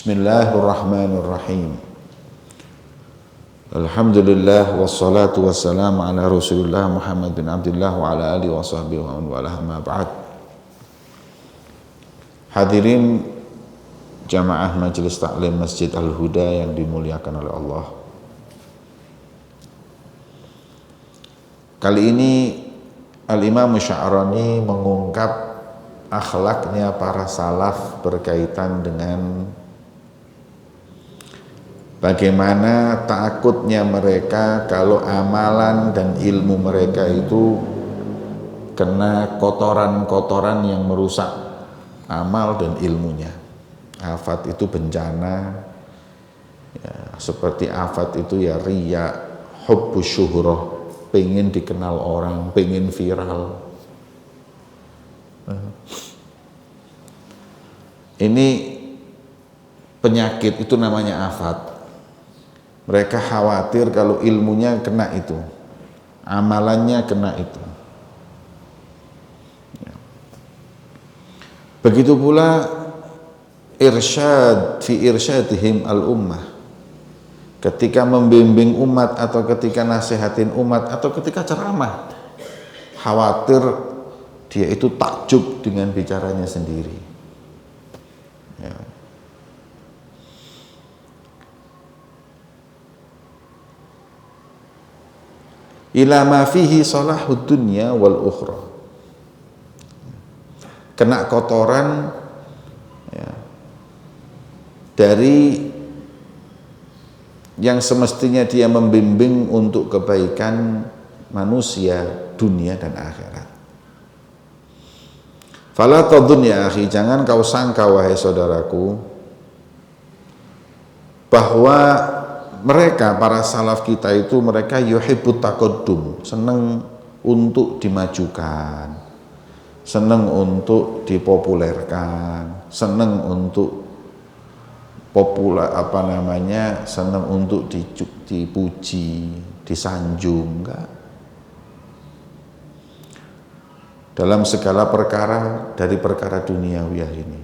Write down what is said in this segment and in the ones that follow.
Bismillahirrahmanirrahim. Alhamdulillah wassalatu wassalamu ala Rasulillah Muhammad bin Abdullah wa ala alihi wa sahbihi wa man walah, ma ba'd. Hadirin jamaah Majelis Taklim Masjid Al-Huda yang dimuliakan oleh Allah. Kali ini Al-Imam Sya'rani mengungkap akhlaknya para salaf berkaitan dengan bagaimana takutnya mereka kalau amalan dan ilmu mereka itu kena kotoran-kotoran yang merusak amal dan ilmunya. Afat itu bencana ya, seperti afat itu ya riya, hubbus syuhrah, pengen dikenal orang, pengen viral. Ini penyakit, itu namanya afat. Mereka khawatir kalau ilmunya kena itu, amalannya kena itu. Begitu pula irsyad fi irsyadihim al-ummah, ketika membimbing umat atau ketika nasihatin umat atau ketika ceramah, khawatir dia itu takjub dengan bicaranya sendiri ya. Ila ma fihi salahud dunya wal ukhra, kena kotoran ya, dari yang semestinya dia membimbing untuk kebaikan manusia dunia dan akhirat. Fala tadun ya akhi, jangan kau sangka wahai saudaraku bahwa mereka para salaf kita itu mereka yuhibbut taqaddum, senang untuk dimajukan, senang untuk dipopulerkan, senang untuk senang untuk dipuji, disanjung, enggak. Dalam segala perkara dari perkara duniawiyah ini.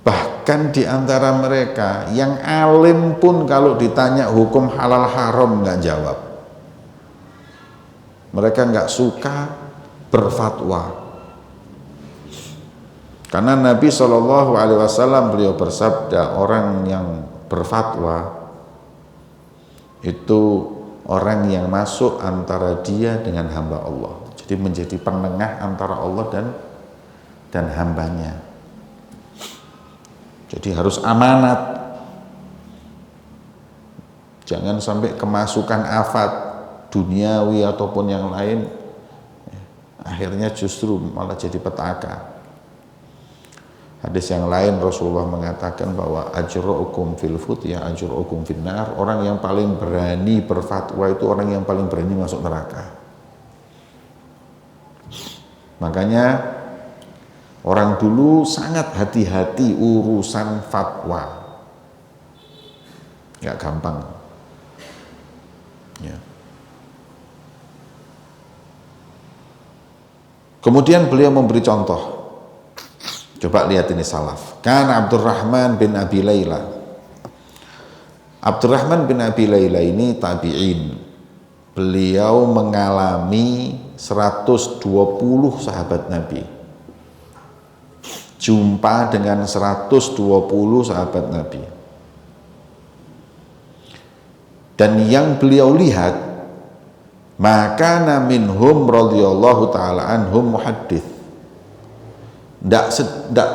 Bahkan di antara mereka yang alim pun kalau ditanya hukum halal haram nggak jawab. Mereka nggak suka berfatwa. Karena Nabi SAW beliau bersabda, orang yang berfatwa itu orang yang masuk antara dia dengan hamba Allah. Jadi menjadi penengah antara Allah dan hambanya. Jadi harus amanat. Jangan sampai kemasukan afat duniawi ataupun yang lain, akhirnya justru malah jadi petaka. Hadis yang lain Rasulullah mengatakan bahwa ajra'ukum fil futya ajra'ukum finnar, orang yang paling berani berfatwa itu orang yang paling berani masuk neraka. Makanya orang dulu sangat hati-hati urusan fatwa, nggak gampang ya. Kemudian beliau memberi contoh. Coba lihat ini salaf. Kan Abdurrahman bin Abi Layla. Abdurrahman bin Abi Layla ini tabi'in. Beliau mengalami 120 sahabat Nabi. Jumpa dengan 120 sahabat Nabi. Dan yang beliau lihat, maka minhum radhiyallahu ta'ala anhum muhaddits. Tidak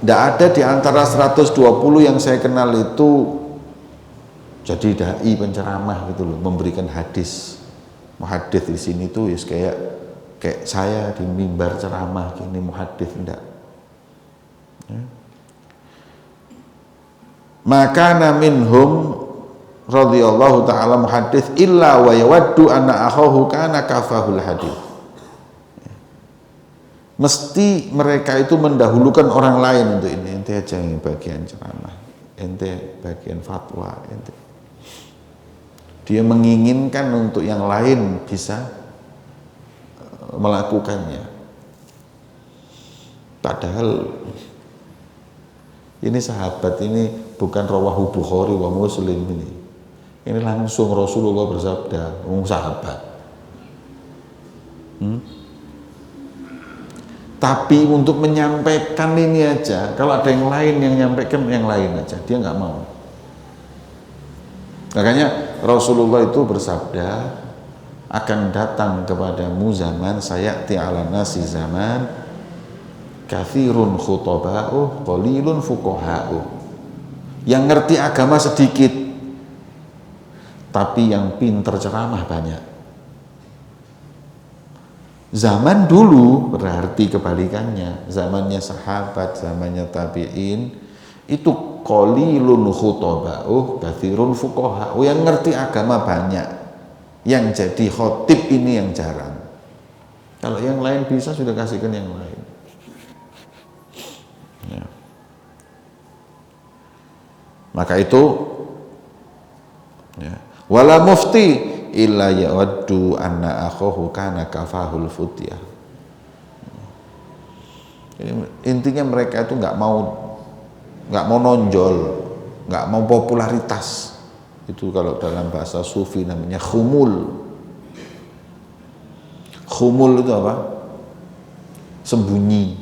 ada di antara 120 yang saya kenal itu jadi dai penceramah gitu loh, memberikan hadis. Muhaddits di sini tuh kayak saya di mimbar ceramah gini, muhaddits enggak. Ya. Maka minhum radhiyallahu ta'ala muhaddits illa wa yawaddu anna akhahu kana kafahul hadits. Mesti mereka itu mendahulukan orang lain untuk ini. Ente aja yang bagian ceramah, ente bagian fatwa, ente. Dia menginginkan untuk yang lain bisa melakukannya. Padahal Ini sahabat ini bukan rawahu Bukhari wa Muslim ini. Ini langsung Rasulullah bersabda, sahabat. Tapi untuk menyampaikan ini aja, kalau ada yang lain yang nyampaikan yang lain aja, dia nggak mau. Makanya Rasulullah itu bersabda, akan datang kepadamu zaman sayati ala nasi zaman kathirun khutaba'u qalilun fuqaha'u, yang ngerti agama sedikit tapi yang pinter ceramah banyak. Zaman dulu berarti kebalikannya, zamannya sahabat, zamannya tabi'in itu qalilun khutaba'u kathirun fuqaha'u, yang ngerti agama banyak, yang jadi khotib ini yang jarang. Kalau yang lain bisa, sudah kasihkan yang lain. Ya. Maka itu ya, wala mufti illa yawaddu anna akhahu kana kafahul futyah. Intinya mereka itu nggak mau nonjol, nggak mau popularitas. Itu kalau dalam bahasa sufi namanya khumul. Khumul itu apa? Sembunyi.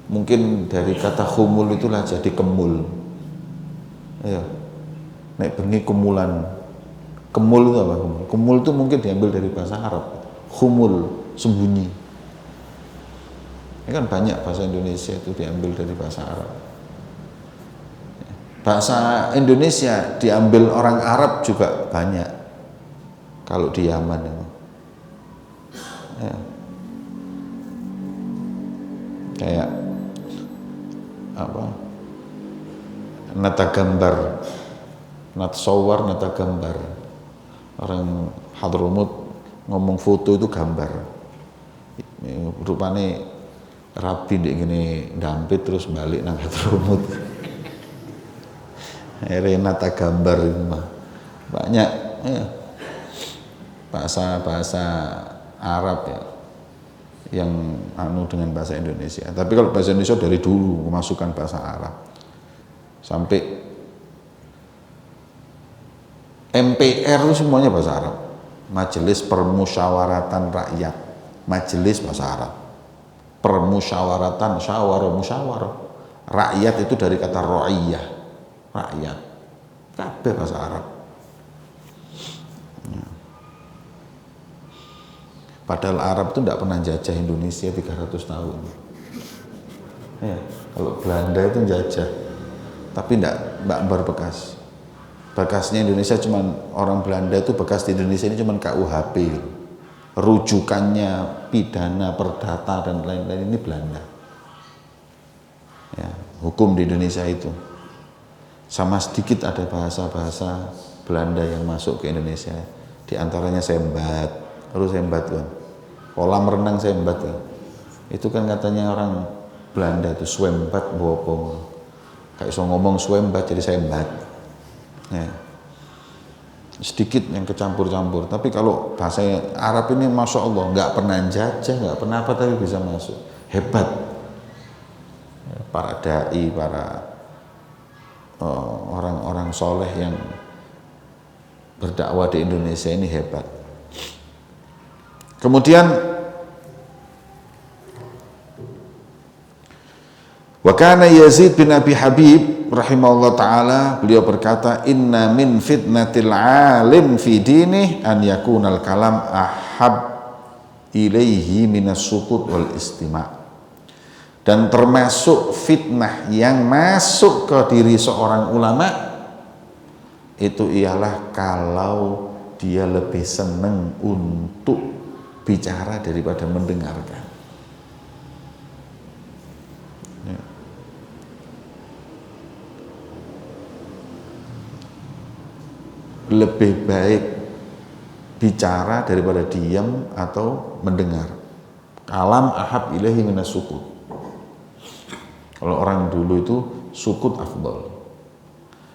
Mungkin dari kata khumul itulah jadi kemul. Ya. Nek bengi kemulan. Kemul itu apa? Kemul itu mungkin diambil dari bahasa Arab. Khumul, sembunyi. Ini kan banyak bahasa Indonesia itu diambil dari bahasa Arab. Bahasa Indonesia diambil orang Arab juga banyak. Kalau di Yaman itu. Ya. Kayak apa? Nata gambar, natsawar, nata gambar. Orang Hadramut ngomong foto itu gambar. Rupanya rapi dek gini dampit terus balik nang Hadramut. Nata gambar itu mah banyak ya. Bahasa Arab ya yang dengan bahasa Indonesia. Tapi kalau bahasa Indonesia dari dulu memasukkan bahasa Arab. Sampai MPR itu semuanya bahasa Arab. Majelis Permusyawaratan Rakyat, majelis bahasa Arab. Permusyawaratan, musyawarah. Rakyat itu dari kata ra'iyah, rakyat. Kabeh bahasa Arab. Padahal Arab itu tidak pernah jajah Indonesia 300 tahun. Ya, kalau Belanda itu jajah, tapi tidak berbekas. Bekasnya Indonesia cuman orang Belanda itu bekas di Indonesia ini cuman KUHP. Rujukannya pidana, perdata dan lain-lain ini Belanda. Ya, hukum di Indonesia itu. Sama sedikit ada bahasa-bahasa Belanda yang masuk ke Indonesia. Di antaranya sembat, harus sembat kan. Kolam renang sembat kan. Itu kan katanya orang Belanda itu swembat bopo. Kayak so ngomong swembat jadi sembat. Ya. Sedikit yang kecampur-campur. Tapi kalau bahasa Arab ini masya Allah nggak pernah jajah, nggak pernah apa tapi bisa masuk. Hebat. Para dai, para orang-orang soleh yang berdakwah di Indonesia ini hebat. Kemudian wa kana Yazid bin Abi Habib rahimahullah taala, beliau berkata, inna min fitnatil alim fi dinih an yakunal kalam ahab ilaihi minas sukut wal istima'. Dan termasuk fitnah yang masuk ke diri seorang ulama itu ialah kalau dia lebih senang untuk bicara daripada mendengarkan. Ya. Lebih baik bicara daripada diam atau mendengar. Kalam ahab ilahi minas sukut. Kalau orang dulu itu sukut afdal.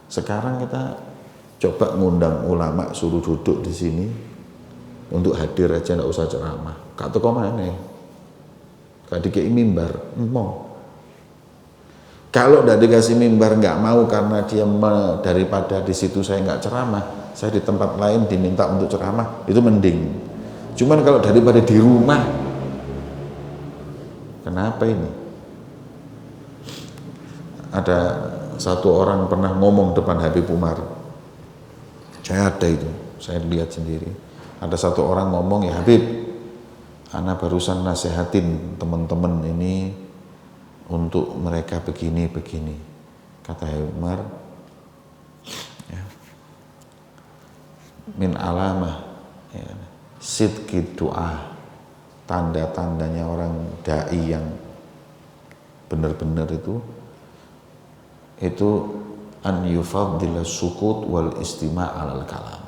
Sekarang kita coba ngundang ulama, suruh duduk di sini untuk hadir aja, nggak usah ceramah. Kak teko mana? Kak dikei mimbar, mau. Kalau tidak dikasih mimbar nggak mau karena dia daripada di situ saya nggak ceramah, saya di tempat lain diminta untuk ceramah, itu mending. Cuman kalau daripada di rumah, kenapa ini? Ada satu orang pernah ngomong depan Habib Umar, saya ada itu, saya lihat sendiri. Ada satu orang ngomong, ya Habib, ana barusan nasihatin teman-teman ini untuk mereka begini-begini. Kata Habib Umar, ya, min alamah, ya, sidqi doa, tanda-tandanya orang dai yang benar-benar itu an yufaddila sukut wal istima' alal kalam.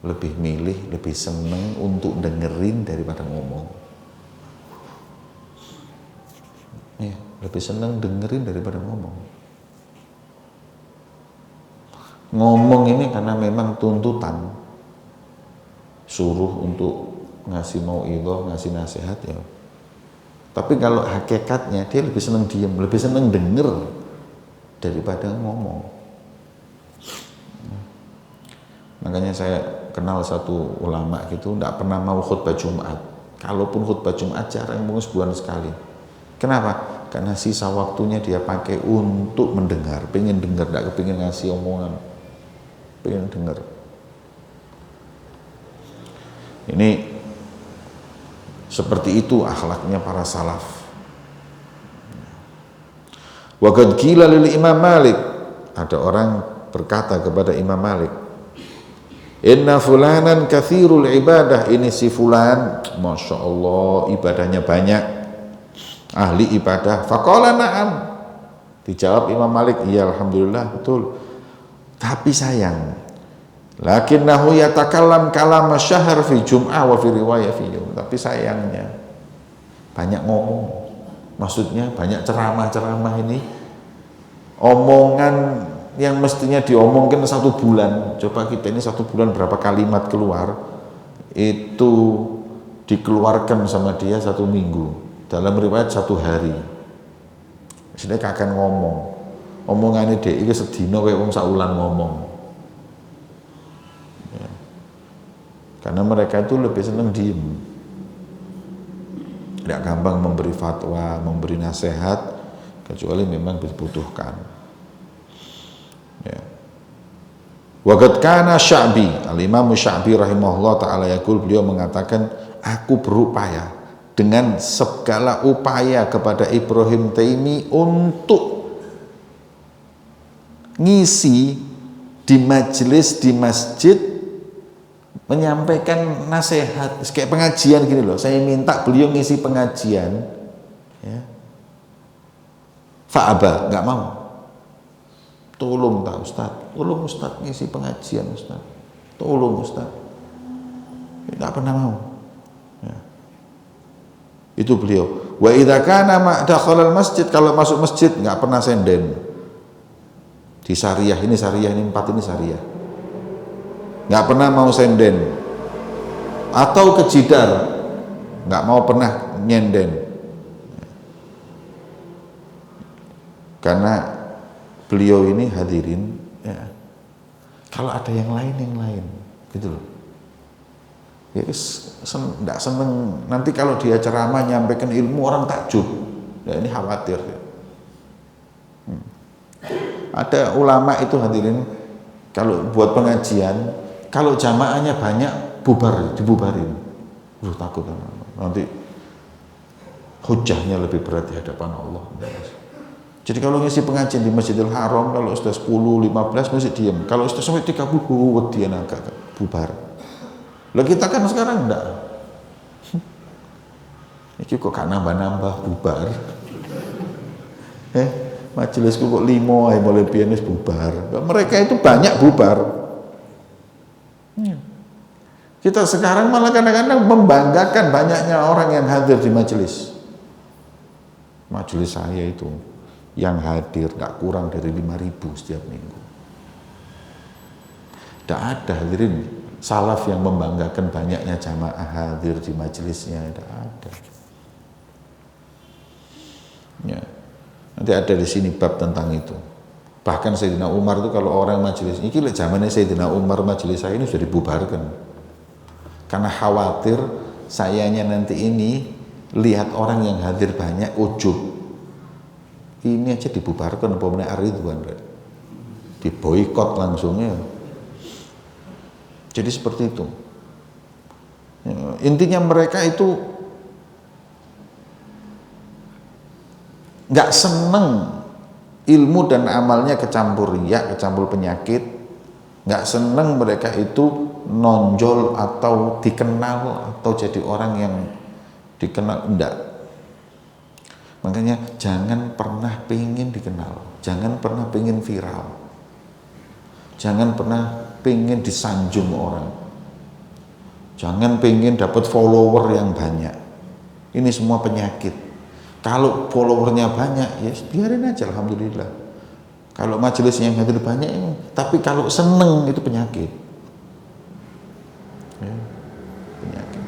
Lebih milih, lebih seneng untuk dengerin daripada ngomong. Ya, lebih seneng dengerin daripada ngomong. Ngomong ini karena memang tuntutan, suruh untuk ngasih mauidhah, ngasih nasihat ya. Tapi kalau hakikatnya dia lebih seneng diam, lebih seneng denger daripada ngomong. Makanya saya kenal satu ulama gitu, tidak pernah mau khutbah Jumat. Kalaupun khutbah Jumat jarang, mungkin sebulan sekali. Kenapa? Karena sisa waktunya dia pakai untuk mendengar, pengen dengar, tidak kepingin ngasih omongan, pengen dengar. Ini seperti itu akhlaknya para salaf. Wa qad qila lil Imam Malik, ada orang berkata kepada Imam Malik, inna fulanan kathirul ibadah, ini si fulan Masya Allah ibadahnya banyak, ahli ibadah. Faqala na'am, dijawab Imam Malik, iya alhamdulillah betul, tapi sayang, lakinnahu yatakallam kalam syahr fi jum'ah wa fi riwayah fi yawm, tapi sayangnya banyak ngomong. Maksudnya banyak ceramah-ceramah ini, omongan yang mestinya diomongkan 1 bulan. Coba kita ini 1 bulan berapa kalimat keluar, itu dikeluarkan sama dia 1 minggu, dalam riwayat 1 hari. Maksudnya kakek ngomong, omongannya dia ini sedino kayak wong saulan ngomong ya. Karena mereka itu lebih senang diem, tidak gampang memberi fatwa, memberi nasihat, kecuali memang dibutuhkan. Ya. Wa qad kana Sya'bi, al-Imam Sya'bi rahimahullah taala yaqul, beliau mengatakan, aku berupaya dengan segala upaya kepada Ibrahim Taimi untuk ngisi di majelis di masjid, menyampaikan nasihat kayak pengajian gini loh. Saya minta beliau ngisi pengajian ya. Fa'aba, nggak mau. Tolong tak Ustaz, tolong Ustaz ngisi pengajian Ustaz, tolong Ustaz. Nggak pernah mau ya. Itu beliau. Wa idza kana ma'dakhalal masjid, kalau masuk masjid nggak pernah senden. Di syariah ini 4 ini syariah, nggak pernah mau senden. Atau ke jidar, nggak mau pernah nyenden. Karena beliau ini hadirin ya, kalau ada yang lain gitu loh ya, tidak seneng nanti kalau dia ceramah nyampaikan ilmu orang takjub ya, ini khawatir ya. Ada ulama itu hadirin, kalau buat pengajian, kalau jamaahnya banyak dibubarin. Takut nanti hujahnya lebih berat di hadapan Allah. Jadi kalau ngisi pengajian di Masjidil Haram, kalau sudah 10-15 masih diam. Kalau sudah sampai 30 dia agak bubar. Lah kita kan sekarang enggak. Ini kok gak nambah-nambah bubar. Majelisku kok 5 mulai pianis bubar. Mereka itu banyak bubar. Kita sekarang malah kadang-kadang membanggakan banyaknya orang yang hadir di majelis. Majelis saya itu yang hadir gak kurang dari 5.000 setiap minggu. Tidak ada hadirin salaf yang membanggakan banyaknya jamaah hadir di majelisnya, tidak ada. Ya. Nanti ada di sini bab tentang itu. Bahkan Sayyidina Umar itu kalau orang majelis ini zamannya Sayyidina Umar majelis saya ini sudah dibubarkan. Karena khawatir sayanya nanti ini lihat orang yang hadir banyak ujub. Ini aja dibubarkan umpamanya Ar-Ridwan. Diboikot langsungnya. Jadi seperti itu. Intinya mereka itu nggak seneng ilmu dan amalnya kecampur riya, kecampur penyakit. Nggak seneng mereka itu nonjol atau dikenal atau jadi orang yang dikenal, enggak. Makanya jangan pernah pengen dikenal, jangan pernah pengen viral, jangan pernah pengen disanjung orang, jangan pengen dapat follower yang banyak. Ini semua penyakit. Kalau followernya banyak, ya biarin aja, alhamdulillah. Kalau majelis yang hadir banyak, tapi kalau seneng itu penyakit. Ya, penyakit.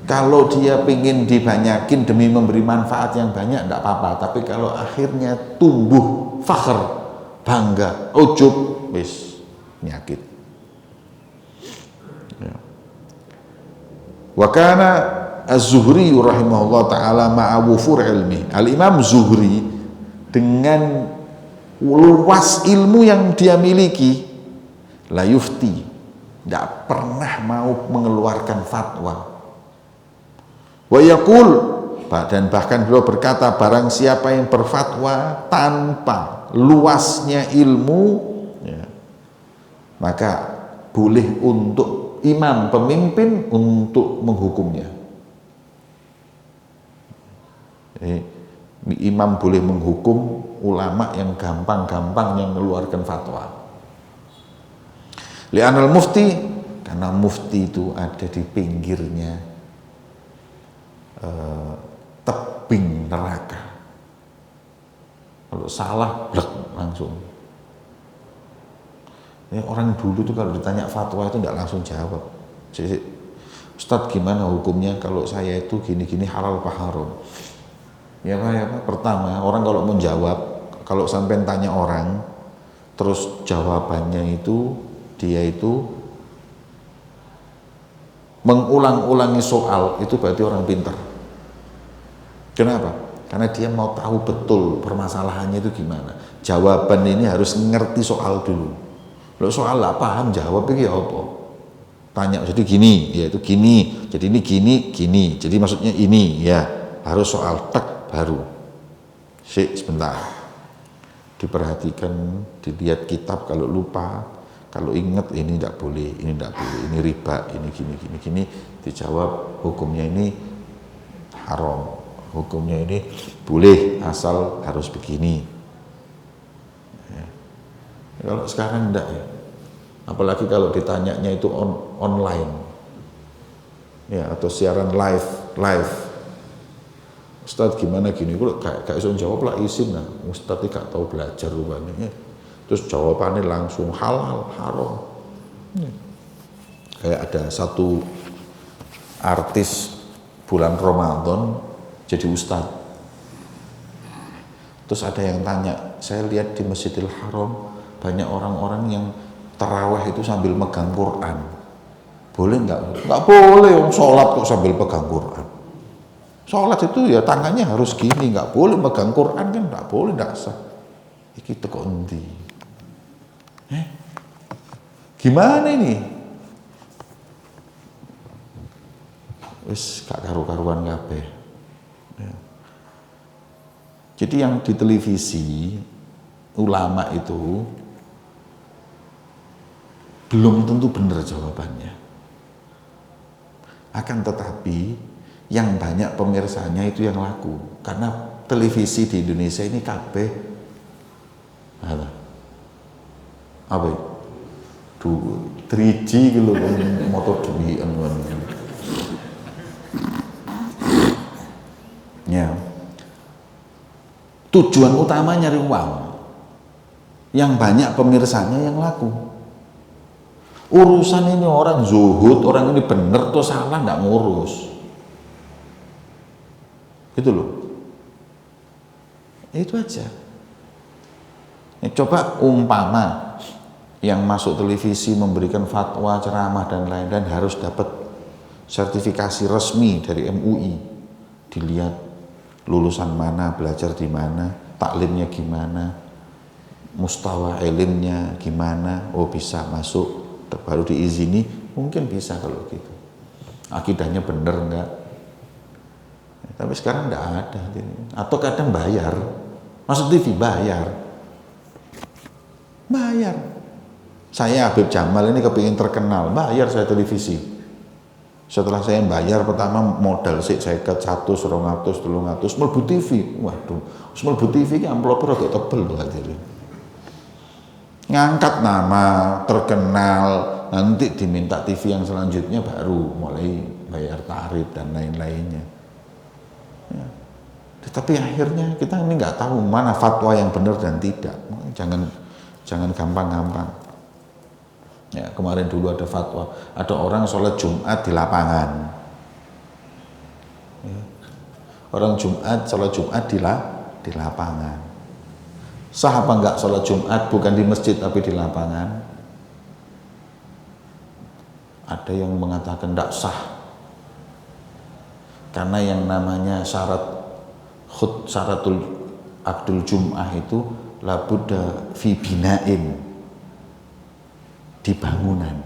Kalau dia pengen dibanyakin demi memberi manfaat yang banyak, enggak apa-apa. Tapi kalau akhirnya tumbuh fakhr, bangga, ujub, wis penyakit. Ya. Wa kana Az-Zuhri rahimahullah ta'ala ma'awufur ilmi. Al-Imam Zuhri dengan luas ilmu yang dia miliki, la yufti, tidak pernah mau mengeluarkan fatwa. Wa yaqul, dan bahkan beliau berkata, barang siapa yang berfatwa tanpa luasnya ilmu, ya, maka boleh untuk imam pemimpin untuk menghukumnya. Imam boleh menghukum ulama yang gampang-gampang yang mengeluarkan fatwa. Li'anal mufti, karena mufti itu ada di pinggirnya tebing neraka. Kalau salah, blek langsung. Ya, orang dulu tuh kalau ditanya fatwa itu tidak langsung jawab. Jadi, Ustadz gimana hukumnya kalau saya itu gini-gini halal apa haram? Ya Pak, pertama orang kalau mau jawab, kalau sampai tanya orang, terus jawabannya itu dia itu mengulang-ulangi soal, itu berarti orang pintar. Kenapa? Karena dia mau tahu betul permasalahannya itu gimana. Jawaban ini harus ngerti soal dulu. Kalau soal lah paham jawab ini apa? Tanya jadi gini, ya itu gini, jadi ini gini, jadi maksudnya ini, ya harus soal tek baru. Sebentar, diperhatikan, dilihat kitab, kalau lupa, kalau ingat ini tidak boleh, ini riba, ini gini, dijawab hukumnya ini haram, hukumnya ini boleh asal harus begini. Ya. Kalau sekarang enggak ya, apalagi kalau ditanyanya itu online, ya atau siaran live. Ustadz gimana gini, gue gak iso jawab lah, izin lah, Ustadz gak tahu belajar rupanya. Terus jawabannya langsung halal, haram. Kayak ada satu artis bulan Ramadan jadi ustadz. Terus ada yang tanya, saya lihat di Masjidil Haram banyak orang-orang yang tarawih itu sambil megang Quran. Boleh nggak? Nggak boleh, sholat kok sambil pegang Quran. Sholat itu ya tangannya harus gini, nggak boleh megang Quran kan, nggak boleh, nggak sah. Iki teko endi? Gimana ini? Wis gak karu-karuan kabeh. Ya. Jadi yang di televisi ulama itu belum tentu benar jawabannya. Akan tetapi yang banyak pemirsanya itu yang laku, karena televisi di Indonesia ini kabeh apa ya? 3G gitu motor duwi ya. Tujuan utama nyari uang, yang banyak pemirsanya yang laku. Urusan ini orang zuhud, orang ini bener atau salah nggak ngurus. Gitu loh. Itu aja. Coba umpama yang masuk televisi memberikan fatwa, ceramah dan lain-lain harus dapat sertifikasi resmi dari MUI, dilihat lulusan mana, belajar di mana, taklimnya gimana, mustawa ilimnya gimana, oh bisa masuk, baru diizini, mungkin bisa kalau gitu. Akidahnya bener enggak? Tapi sekarang enggak ada. Atau kadang bayar, masuk TV bayar. Saya Habib Jamal ini kepingin terkenal, bayar saya televisi. Setelah saya bayar pertama modal sih saya ke 100, 200, 300 mlebu TV. Waduh, mlebu TV ki amplopnya agak tebel tuh hadirin. Ngangkat nama, terkenal, nanti diminta TV yang selanjutnya baru mulai bayar tarif dan lain-lainnya. Ya. Tetapi akhirnya kita ini nggak tahu mana fatwa yang benar dan tidak. Jangan gampang-gampang. Ya, kemarin dulu ada fatwa, ada orang sholat Jumat di lapangan. Ya. Orang sholat Jumat di lapangan. Sah apa enggak sholat Jumat bukan di masjid tapi di lapangan? Ada yang mengatakan enggak sah. Karena yang namanya syaratul Abdul Jum'ah itu labudda fi binain, di bangunan.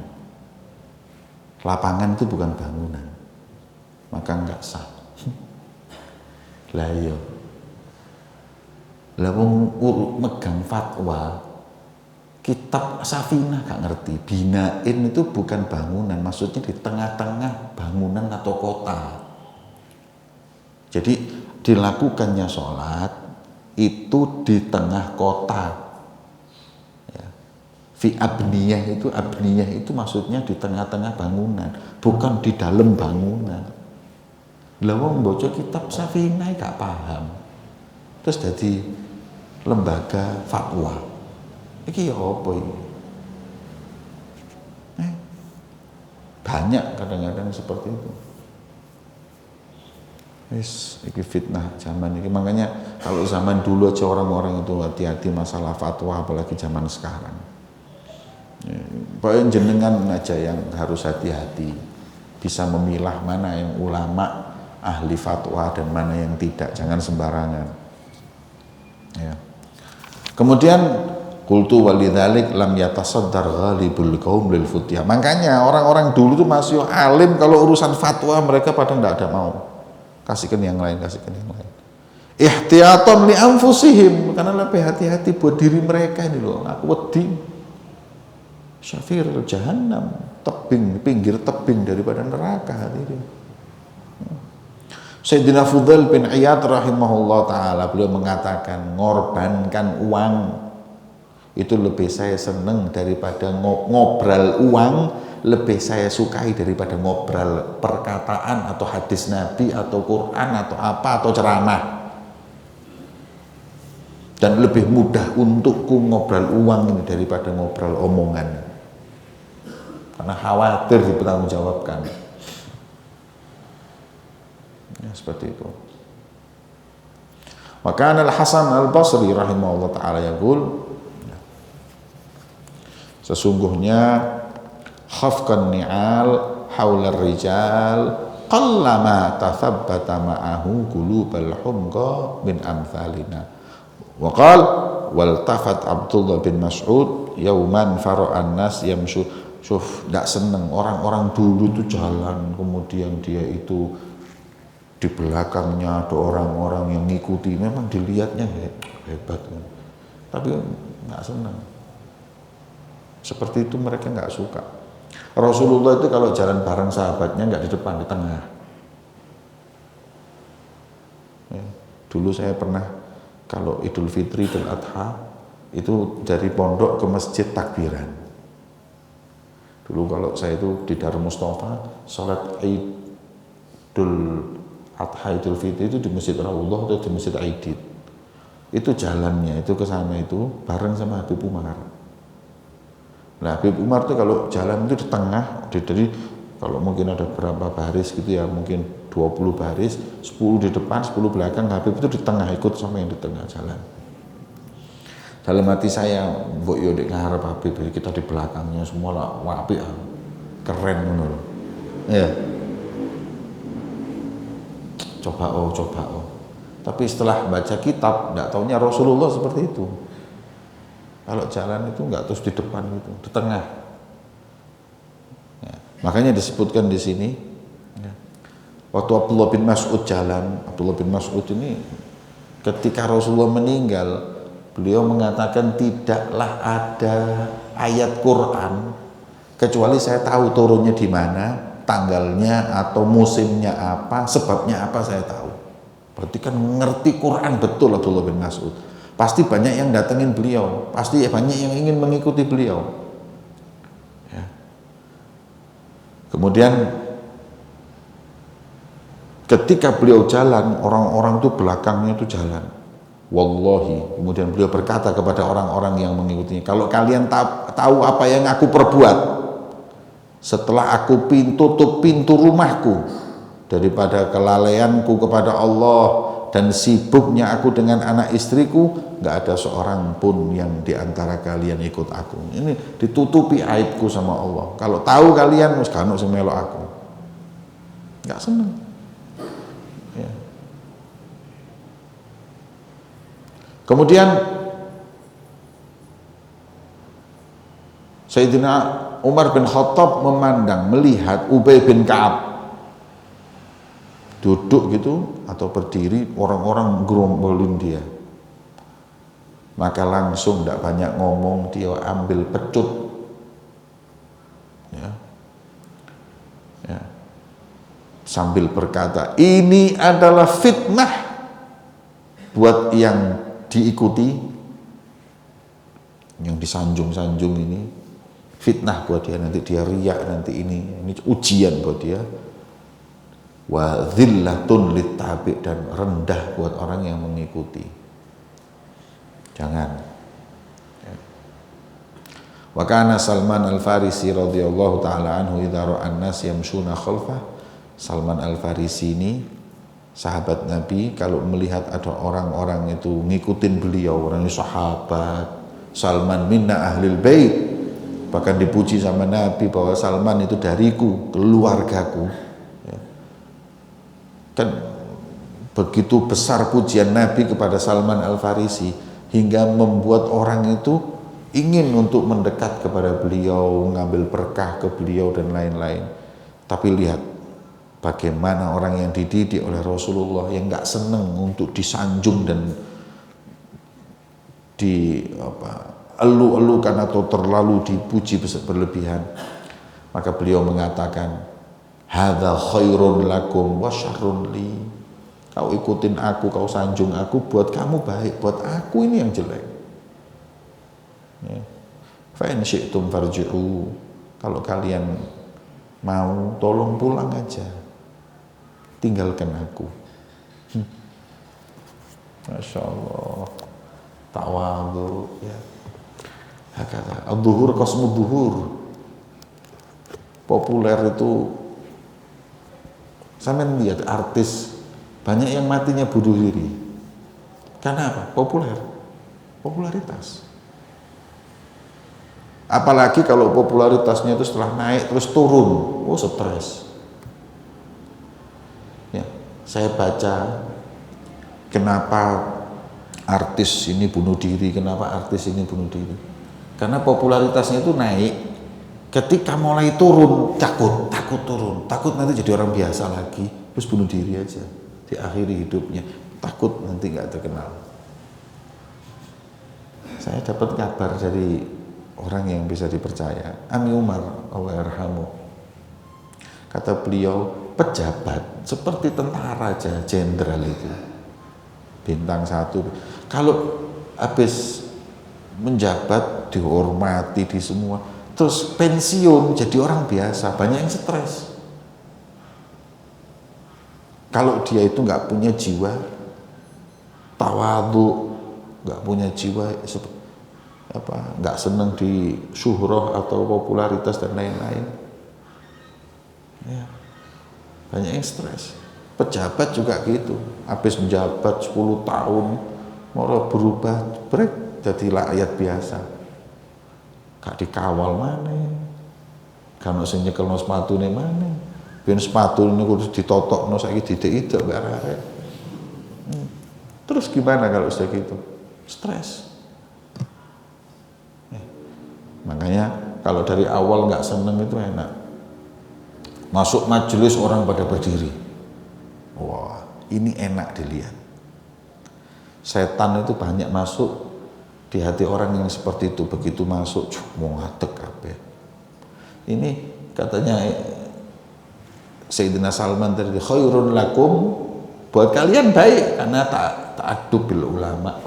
Lapangan itu bukan bangunan, maka enggak sah. Lah iya, lah wong megang fatwa kitab Safinah gak ngerti, binain itu bukan bangunan, maksudnya di tengah-tengah bangunan atau kota. Jadi dilakukannya sholat itu di tengah kota. Ya. Fi abniyah itu maksudnya di tengah-tengah bangunan, bukan di dalam bangunan. Lah wong baca kitab Safinah gak paham. Terus jadi lembaga fatwa. Iki ya apa ini? Banyak kadang-kadang seperti itu. Iki fitnah zaman ini. Makanya kalau zaman dulu aja orang-orang itu hati-hati masalah fatwa, apalagi zaman sekarang. Pokoknya jenengan aja yang harus hati-hati, bisa memilah mana yang ulama ahli fatwa dan mana yang tidak, jangan sembarangan. Ya. Kemudian qultu walidzalik lam yatasaddar ghalibul qaum lil futya. Makanya orang-orang dulu tuh masih alim, kalau urusan fatwa mereka pada enggak ada mau. Kasihkan yang lain. Ihtiyatan li anfusihim, karena lebih hati-hati buat diri mereka ini loh. Aku wedi syafir jahannam, pinggir tebing daripada neraka hadirin. Sayyidina Fudail bin Iyad rahimahullah ta'ala, beliau mengatakan ngorbankan uang itu lebih saya senang daripada ngobrol uang, lebih saya sukai daripada ngobrol perkataan atau hadis Nabi atau Quran atau apa atau ceramah. Dan lebih mudah untukku ngobrol uang ini daripada ngobrol omongan, karena khawatir dipertanggungjawabkan. Ya, seperti itu. Maka Al-Hasan Al-Basri rahimahullah ta'ala yaqul, sesungguhnya khafqan ni'al haular rijal qallama tathabbata ma'ahu qulubal humqa min amthalina. Wa qal wal tafat Abdullah bin Mas'ud yauman fara'an nas yamshu. Syuf, enggak seneng orang-orang dulu itu jalan, kemudian dia itu di belakangnya ada orang-orang yang ngikuti, memang dilihatnya hebat kan. Tapi enggak senang. Seperti itu mereka nggak suka. Rasulullah itu kalau jalan bareng sahabatnya nggak di depan, di tengah. Ya, dulu saya pernah kalau Idul Fitri dan Adha itu dari pondok ke masjid takbiran. Dulu kalau saya itu di Darul Mustafa sholat Idul Adha Idul Fitri itu di Masjid Rasulullah atau di Masjid Aidit. Itu jalannya itu ke sana itu bareng sama Habib Umar. Nah, Habib Umar itu kalau jalan itu di tengah, jadi Kalau mungkin ada berapa baris gitu ya, mungkin 20 baris, 10 di depan, 10 belakang, Habib itu di tengah, ikut sama yang di tengah jalan. Dalam hati saya, mbok yo nek ngarep Habib, kita di belakangnya semua lah, apik, keren ngono lho. Ya. Coba oh. Tapi setelah baca kitab, enggak taunya Rasulullah seperti itu. Kalau jalan itu enggak terus di depan gitu, di tengah. Ya. Makanya disebutkan di sini, ya. Waktu Abdullah bin Mas'ud jalan, Abdullah bin Mas'ud ini ketika Rasulullah meninggal, beliau mengatakan tidaklah ada ayat Quran kecuali saya tahu turunnya di mana, tanggalnya atau musimnya apa, sebabnya apa saya tahu. Berarti kan ngerti Quran betul Abdullah bin Mas'ud. Pasti banyak yang datengin beliau, pasti banyak yang ingin mengikuti beliau. Ya. Kemudian ketika beliau jalan, orang-orang tuh belakangnya tuh jalan. Wallahi, kemudian beliau berkata kepada orang-orang yang mengikutinya, kalau kalian tahu apa yang aku perbuat setelah aku tutup pintu rumahku daripada kelalaianku kepada Allah dan sibuknya aku dengan anak istriku, nggak ada seorang pun yang diantara kalian ikut aku. Ini ditutupi aibku sama Allah. Kalau tahu kalian mesti kanuk sing melok aku, nggak seneng. Ya. Kemudian Sayyidina Umar bin Khattab melihat Ubay bin Ka'ab duduk gitu atau berdiri, orang-orang gerombolin dia. Maka langsung tidak banyak ngomong, dia ambil pecut. Ya. Ya. Sambil berkata, ini adalah fitnah buat yang diikuti, yang disanjung-sanjung ini fitnah buat dia, nanti dia riak, nanti ini ujian buat dia. Wa dhillatun littabi, dan rendah buat orang yang mengikuti. Jangan. Wa kana Salman Al-Farisi radhiyallahu taala anhu idza ra'a an-nas yamshuna khalfah. Salman Al-Farisi ini sahabat Nabi, kalau melihat ada orang-orang itu ngikutin beliau, orang sahabat, Salman minna ahlil bait, bahkan dipuji sama Nabi bahwa Salman itu dariku, keluargaku. Ya. Kan begitu besar pujian Nabi kepada Salman Al-Farisi hingga membuat orang itu ingin untuk mendekat kepada beliau, mengambil berkah ke beliau dan lain-lain. Tapi lihat bagaimana orang yang dididik oleh Rasulullah yang nggak seneng untuk disanjung dan elu-elukan atau terlalu dipuji berlebihan. Maka beliau mengatakan, hadza khairun lakum wa syarrun li. Kau ikutin aku, kau sanjung aku, buat kamu baik, buat aku ini yang jelek. Ya. Fa in syi'tum farji'u. Kalau kalian mau, tolong pulang aja. Tinggalkan aku. Masya Allah, tawadhu, ya. Hakata ad-dhuhur qasmu dhuhur. Populer itu, sampean lihat artis banyak yang matinya bunuh diri. Karena apa? Popularitas. Apalagi kalau popularitasnya itu setelah naik terus turun, stres. Ya, saya baca kenapa artis ini bunuh diri, karena popularitasnya itu naik, ketika mulai turun takut nanti jadi orang biasa lagi, terus bunuh diri aja, diakhiri hidupnya, takut nanti nggak terkenal. Saya dapat kabar dari orang yang bisa dipercaya, Ami Umar, Allah yarhamu, kata beliau, pejabat seperti tentara aja, jenderal itu bintang 1, kalau habis menjabat dihormati di semua, terus pensiun jadi orang biasa, banyak yang stres. Kalau dia itu nggak punya jiwa tawadhu, nggak punya jiwa nggak senang di syuhrah atau popularitas dan lain-lain, Ya. Banyak yang stres. Pejabat juga gitu, habis menjabat 10 tahun mau berubah break jadi rakyat biasa, gak dikawal mana, kan sing nyekelno sepatune mana, ben sepatu ini kudu ditotokno saiki didik-idik mbak arek. Terus gimana kalau sudah gitu? Stres. Makanya kalau dari awal nggak seneng itu enak. Masuk majelis orang pada berdiri. Wah, ini enak dilihat. Setan itu banyak masuk di hati orang yang seperti itu. Begitu masuk, mau ngadeg kabeh. Ini katanya Sayyidina Salman tadi, khairun lakum, buat kalian baik karena ta'adub bil ulama.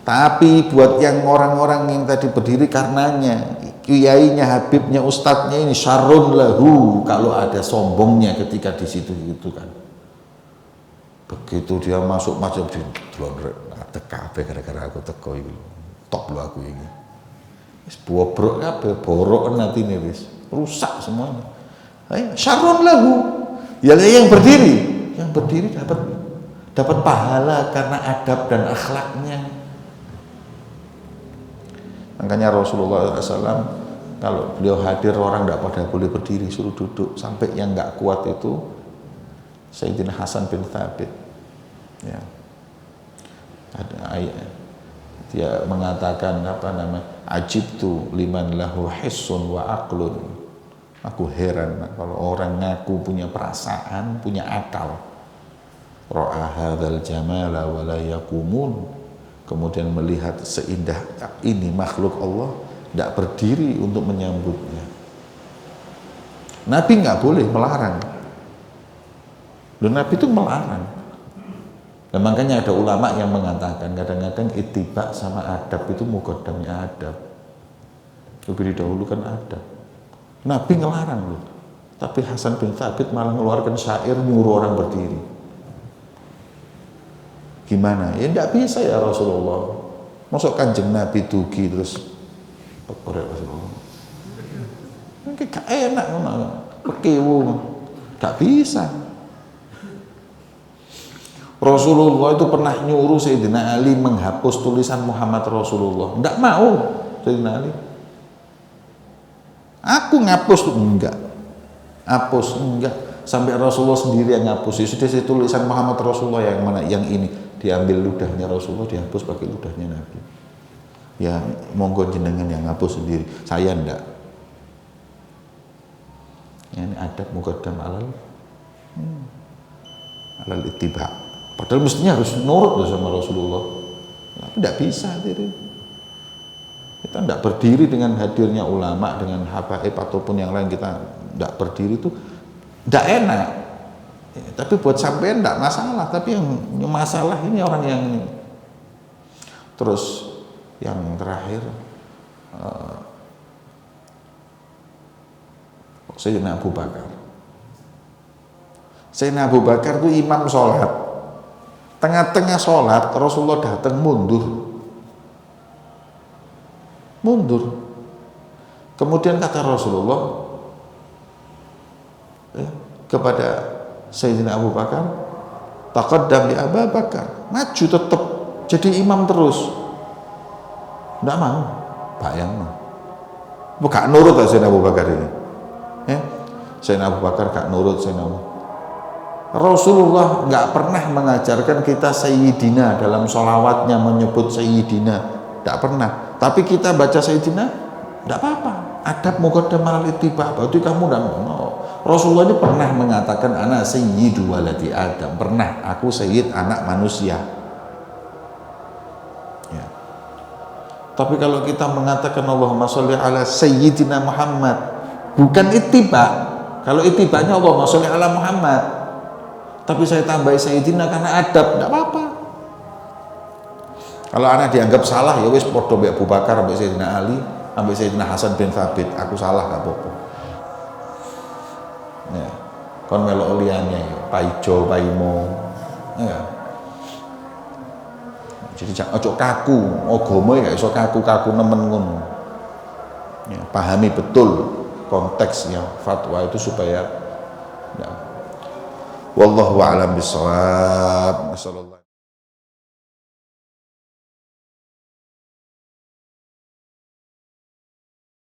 Tapi buat yang orang-orang yang tadi berdiri karenanya, kiainya, habibnya, ustadznya ini syarrun lahu, kalau ada sombongnya ketika di situ gitu kan. Begitu dia masuk macam di ngadeg kabeh gara-gara aku teko iki. Top lo aku ini. Wis bobrok kabeh, borok atine wis. Rusak semuanya. Ayo syarrun lahu. Ya yang berdiri dapat pahala karena adab dan akhlaknya. Makanya Rasulullah SAW kalau beliau hadir orang tidak pada boleh berdiri, suruh duduk. Sampai yang nggak kuat itu Sayyidina Hasan bin Thabit. Ya. Ada ayat dia mengatakan apa nama? Ajibtu liman lahu hissun wa aqlun. Aku heran kalau orang ngaku punya perasaan, punya akal. Ra'a hadzal jamala wa la yaqumun. Kemudian melihat seindah ini makhluk Allah, tidak berdiri untuk menyambutnya. Nabi nggak boleh melarang. Dan Nabi itu melarang. Dan makanya ada ulama yang mengatakan kadang-kadang ittiba sama adab itu muqaddamnya adab. Lebih didahulukan adab. Nabi ngelarang loh. Tapi Hasan bin Thabit malah mengeluarkan syair nyuruh orang berdiri. Gimana? Ya tidak bisa ya Rasulullah. Masuk Kanjeng Nabi dugi terus pekorek Rasulullah. Mungkin gak enak pekewu. Gak bisa. Rasulullah itu pernah nyuruh Sayyidina Ali menghapus tulisan Muhammad Rasulullah. Tidak mau Sayyidina Ali. Aku ngapus enggak. Hapus enggak. Sampai Rasulullah sendiri yang ngapus. Sudah tulisan Muhammad Rasulullah yang mana? Yang ini. Diambil ludahnya Rasulullah, dihapus pakai ludahnya Nabi. Ya monggo jenengan yang ngapus sendiri, saya enggak. Ya, ini adab muqaddam alal ittiba. Padahal mestinya harus nurut sama Rasulullah. Tapi tidak bisa diri. Kita tidak berdiri dengan hadirnya ulama, dengan habaib ataupun yang lain, kita tidak berdiri itu tidak enak. Ya, tapi buat sampean enggak masalah, tapi yang masalah ini orang yang ini. Terus yang terakhir Sayyidina Abu Bakar. Sayyidina Abu Bakar itu imam sholat. Tengah-tengah sholat Rasulullah datang mundur. Kemudian kata Rasulullah kepada Sayyidina Abu Bakar, taqaddam li Abu Bakar, maju tetap jadi imam terus. Enggak mau, bayang. Bukan nurut Sayyidina Abu Bakar ini. Sayyidina Abu Bakar gak nurut Sayyidina Abu. Rasulullah nggak pernah mengajarkan kita Sayyidina dalam sholawatnya menyebut Sayyidina, tidak pernah. Tapi kita baca Sayyidina, tidak apa-apa. Adab muqaddam alal ittiba. Berarti kamu tidak mau. Rasulullah ini pernah mengatakan anak sayyidu waladi Adam, pernah, aku sayyid anak manusia ya. Tapi kalau kita mengatakan Allahumma sholli ala sayyidina Muhammad, bukan ittiba. Kalau ittibanya Allahumma sholli ala Muhammad, tapi saya tambah sayyidina karena adab, tidak apa-apa. Kalau anak dianggap salah ya wis podo mbek Abu Bakar, mbek Sayyidina Ali, mbek Sayyidina Hasan bin Thabit, aku salah gak apa-apa. Ya, kon melok liyane paijo paimo. Ya. Jadi jangan ojo kaku, agama ya iso kaku-kaku nemen ngono. Ya, pahami betul konteksnya fatwa itu supaya Wallahu a'lam bishawab.